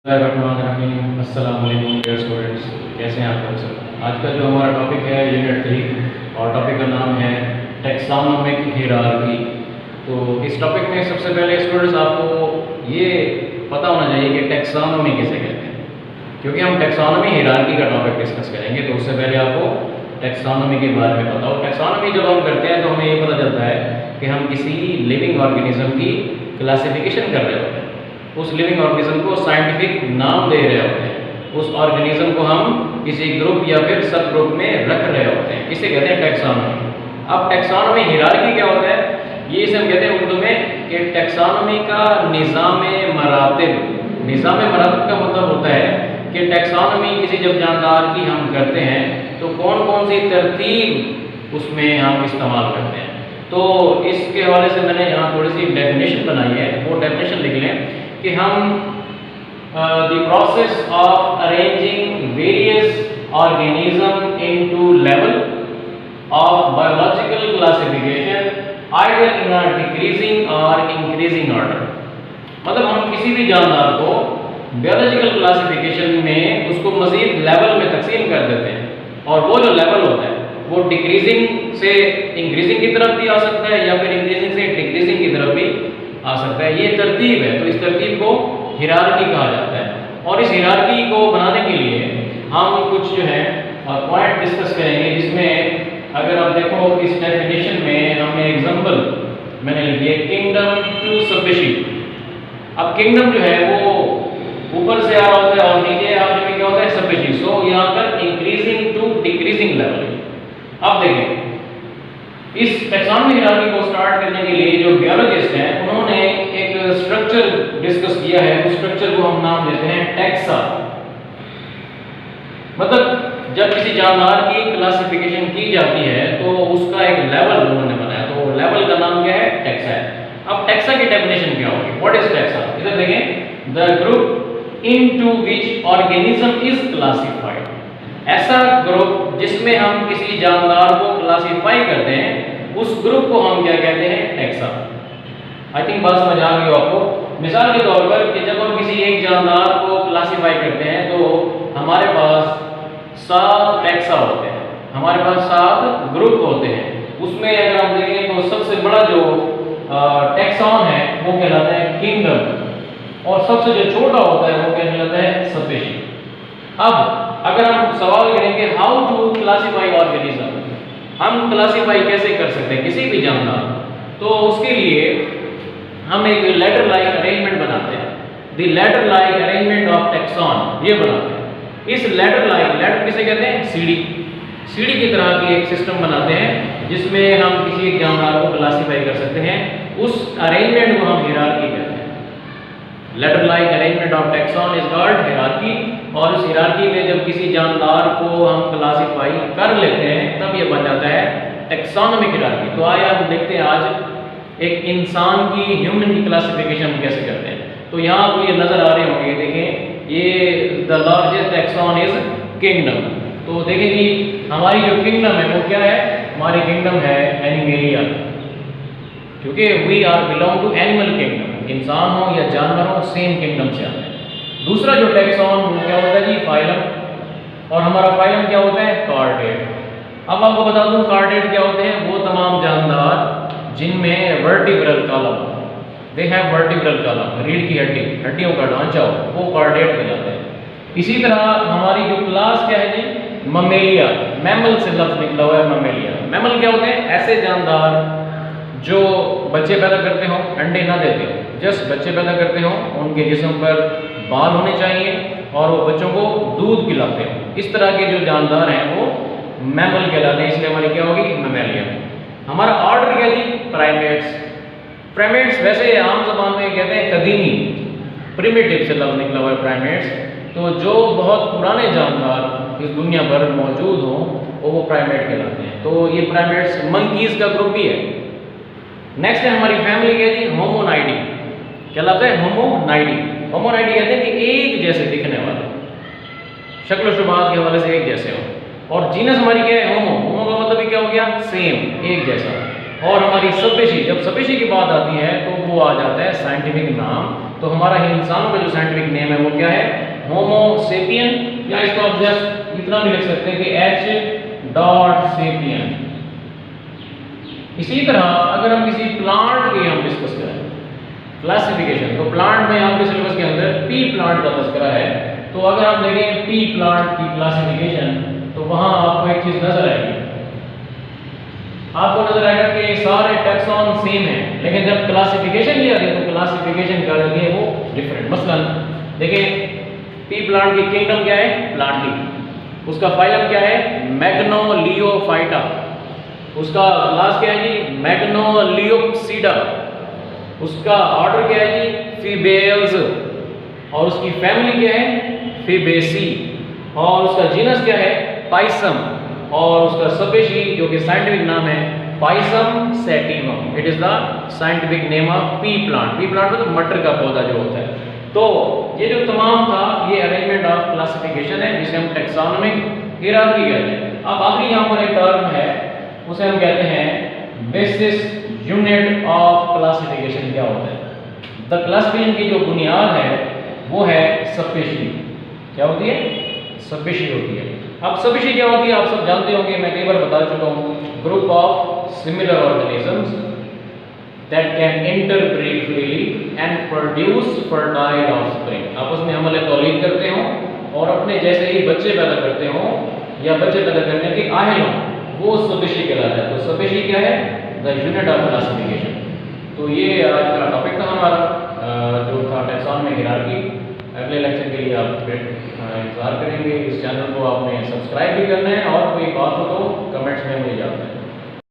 अस्सलाम वालेकुम dear students, कैसे हैं आप लोग सब। आज का जो हमारा टॉपिक है यूनिट 3 और टॉपिक का नाम है टैक्सोनॉमिक हायरार्की। तो इस टॉपिक में सबसे पहले स्टूडेंट्स आपको ये पता होना चाहिए कि टैक्सोनॉमी किसे कहते हैं, क्योंकि हम टैक्सोनॉमी हायरार्की का टॉपिक डिस्कस करेंगे। तो उससे पहले आपको टैक्सोनॉमी के बारे में पता हो। टैक्सोनॉमी जब हम करते हैं तो हमें ये पता चलता है कि हम किसी लिविंग ऑर्गेनिज्म की क्लासिफिकेशन कर रहे होते हैं, उस लिविंग ऑर्गेनिज्म को साइंटिफिक नाम दे रहे होते हैं, उस ऑर्गेनिज्म को हम किसी ग्रुप या फिर सब ग्रुप में रख रहे होते हैं। इसे कहते हैं टैक्सोनॉमी। अब टैक्सोनॉमी हायरार्की क्या होता है, ये इसे हम कहते हैं उर्दू में कि टैक्सोनॉमी का निज़ाम मरातिब। निज़ाम मरातिब का मतलब होता है कि टैक्सोनॉमी किसी जब जानदार की हम करते हैं तो कौन कौन सी तरतीब उसमें हम इस्तेमाल करते हैं। तो इसके हवाले से मैंने यहाँ थोड़ी सी डेफिनेशन बनाई है, वो डेफिनेशन लिख लें कि हम the process of arranging various organism into level of biological classification either in a decreasing और इंक्रीजिंग ऑर्डर। मतलब हम किसी भी जानदार को बायोलॉजिकल क्लासिफिकेशन में उसको मजीद लेवल में तकसीम कर देते हैं, और वो जो लेवल होता है वो डिक्रीजिंग से इंक्रीजिंग की तरफ भी आ सकता है या फिर इंक्रीजिंग से डिक्रीजिंग की तरफ भी आ सकता है। ये तरतीब है, तो इस तरतीब को हायरार्की कहा जाता है। और इस हायरार्की को बनाने के लिए हम कुछ जो है पॉइंट डिस्कस करेंगे, जिसमें अगर आप देखो इस डेफिनेशन में हमने एग्जांपल मैंने लिखी है किंगडम टू स्पीशी। अब किंगडम जो है वो ऊपर से आ रहा होता है और नीचे आने में क्या होता है स्पीशी। सो यहाँ पर इंक्रीजिंग टू डिक्रीजिंग लेवल। अब देखें इस टैक्सोनॉमी हायरार्की को स्टार्ट करने के लिए जो बायोलॉजिस्ट हैं उन्होंने एक स्ट्रक्चर डिस्कस किया है। उस स्ट्रक्चर को हम नाम देते हैं टैक्सा। मतलब जब किसी जानवर की क्लासिफिकेशन की जाती है तो उसका एक लेवल उन्होंने बनाया, तो लेवल का नाम क्या है, टैक्सा है। अब टैक्सा की डेफिनेशन क्या होगी, व्हाट इज टैक्सा। इधर देखें, the group into which organism is classified. ऐसा ग्रुप जिसमें हम किसी जानदार को क्लासिफाई करते हैं, उस ग्रुप को हम क्या कहते हैं, टैक्सा। आई थिंक बात समझ आ गई हो आपको। मिसाल के तौर पर कि जब हम किसी एक जानदार को क्लासिफाई करते हैं तो हमारे पास 7 टैक्सा होते हैं, हमारे पास 7 ग्रुप होते हैं। उसमें अगर हम देखें तो सबसे बड़ा जो टैक्सॉन है वो कहलाता है किंगडम, और सबसे जो छोटा होता है वो कहलाता है स्पीशी। अब अगर हम सवाल करेंगे हाउ टू क्लासीफाई ऑर्गेनिज्म, हम क्लासीफाई कैसे कर सकते हैं किसी भी जानदार, तो उसके लिए हम एक लेटर लाइक अरेंजमेंट बनाते हैं। The ladder like arrangement of taxon ये बनाते हैं। इस लेटर लाइक, लेटर किसे कहते हैं, सीढ़ी। सीढ़ी की तरह की एक सिस्टम बनाते हैं जिसमें हम किसी एक जानदार को क्लासीफाई कर सकते हैं। उस अरेंजमेंट को हम हायरार्की कहते हैं। Ladder like arrangement of taxon is called hierarchy. और उस हायरार्की में जब किसी जानदार को हम क्लासिफाई कर लेते हैं तब ये बन जाता है टैक्सोनॉमिक हायरार्की। तो आइए हम देखते हैं आज एक इंसान की, ह्यूमन की क्लासिफिकेशन हम कैसे करते हैं। तो यहाँ आपको ये नज़र आ रहे होंगे, देखें ये the largest taxon is kingdom. तो देखें कि हमारी जो किंगडम है वो क्या है, हमारी किंगडम है एनिमेलिया, क्योंकि we are belong to animal kingdom. इंसान हो या जानवर हो, सेम किंगडम से आते हैं। दूसरा जो टैक्सॉन वो क्या होता है जी, फाइलम। और हमारा फाइलम क्या होता है, कार्डेट। अब आपको बता दूं कार्डेट क्या होते हैं, वो तमाम जानदार जिनमें vertebral column, they have vertebral column, रीढ़ की हड्डी, हड्डियों का ढांचा हो, वो कार्डेट कहलाते हैं। इसी तरह हमारी जो क्लास क्या है जी, ममेलिया। मैमल से लफ्ज निकला हुआ है ममेलिया। मैमल क्या होते हैं, ऐसे जानदार जो बच्चे पैदा करते हो, अंडे ना देते हो, जस्ट बच्चे पैदा करते हो, उनके जिस्म पर बाल होने चाहिए और वो बच्चों को दूध पिलाते हो। इस तरह के जो जानदार हैं वो मैमल कहलाते हैं, इसलिए हमारी क्या होगी, मैमेलिया। हमारा ऑर्डर क्या जी, प्राइमेट्स। प्राइमेट्स वैसे आम जबान में कहते हैं कदीमी, प्रिमिटिव से लफ्ज निकला हुआ है प्राइमेट्स। तो जो बहुत पुराने जानदार इस दुनिया पर मौजूद हों वो प्राइमेट कहलाते हैं। तो ये प्राइमेट्स मंकीज का ग्रुप भी है। नेक्स्ट है हमारी फैमिली क्या जी, होमोनाइडी कहलाता है, होमोनाइडी। होमोनाइडी कहते हैं कि एक जैसे दिखने वाले, शक्ल शुबात के हवाले से एक जैसे हो। और जीनस हमारी क्या है, होमो। होमो का मतलब क्या हो गया, सेम, एक जैसा। और हमारी स्पीशी, जब स्पीशी की बात आती है तो वो आ जाता है साइंटिफिक नाम। तो हमारा इंसानों का जो साइंटिफिक नेम है वो क्या है, होमो सेपियन, या इसको आप जस्ट इतना भी लिख सकते हैं कि H डॉट सेपियन। इसी तरह अगर हम किसी प्लांट की हम डिस्कस करें क्लासिफिकेशन, तो प्लांट में आपके सिलेबस के अंदर पी प्लांट का तस्करा है। तो अगर आप देखें पी प्लांट की क्लासिफिकेशन, तो वहां आपको एक चीज नजर आएगी, आपको नजर आएगा कि सारे टैक्सॉन सेम है, लेकिन जब क्लासिफिकेशन की आती है तो क्लासिफिकेशन क्या होती है वो डिफरेंट। मसलन देखें पी प्लांट की किंगडम क्या है, प्लांटी, उसका फाइलम क्या है, मैग्नोलियोफाइटा, उसका क्लास क्या है जी, मैग्नोलियोप्सिडा, उसका ऑर्डर क्या है जी, फीबेल्स, और उसकी फैमिली क्या है, फीबेसी, और उसका जीनस क्या है, पाइसम, और उसका स्पीशी जो कि साइंटिफिक नाम है Pisum sativum. It is the scientific name of P plant. P plant मतलब मटर का पौधा जो होता है। तो ये जो तमाम था ये अरेंजमेंट ऑफ क्लासिफिकेशन है जिसे हम टैक्सोनॉमिक हियरार्की कहते हैं। अब आखिरी यहाँ पर एक टर्म है उसे हम कहते हैं बेसिस यूनिट ऑफ क्लासिफिकेशन। क्या होता है, द क्लासिफिकेशन की जो बुनियाद है वो है स्पीशी। क्या होती है, स्पीशी होती है। अब स्पीशी क्या होती है आप सब जानते होंगे, मैं कई बार बता चुका हूँ, group of similar organisms that can interbreed freely and produce fertile offspring. आपस में हमले तौलीद करते हो और अपने जैसे ही बच्चे पैदा करते हो या बच्चे पैदा करने के आहिल हो, वो स्पीशी कहलाता है। तो स्पीशी क्या है, द यूनिट ऑफ क्लासिफिकेशन। तो ये आज का टॉपिक था हमारा जो था टैक्सोनॉमिक हियरार्की। अगले लेक्चर के लिए आप इंतजार करेंगे। इस चैनल को आपने सब्सक्राइब भी करना है और कोई बात हो तो कमेंट्स में मुझे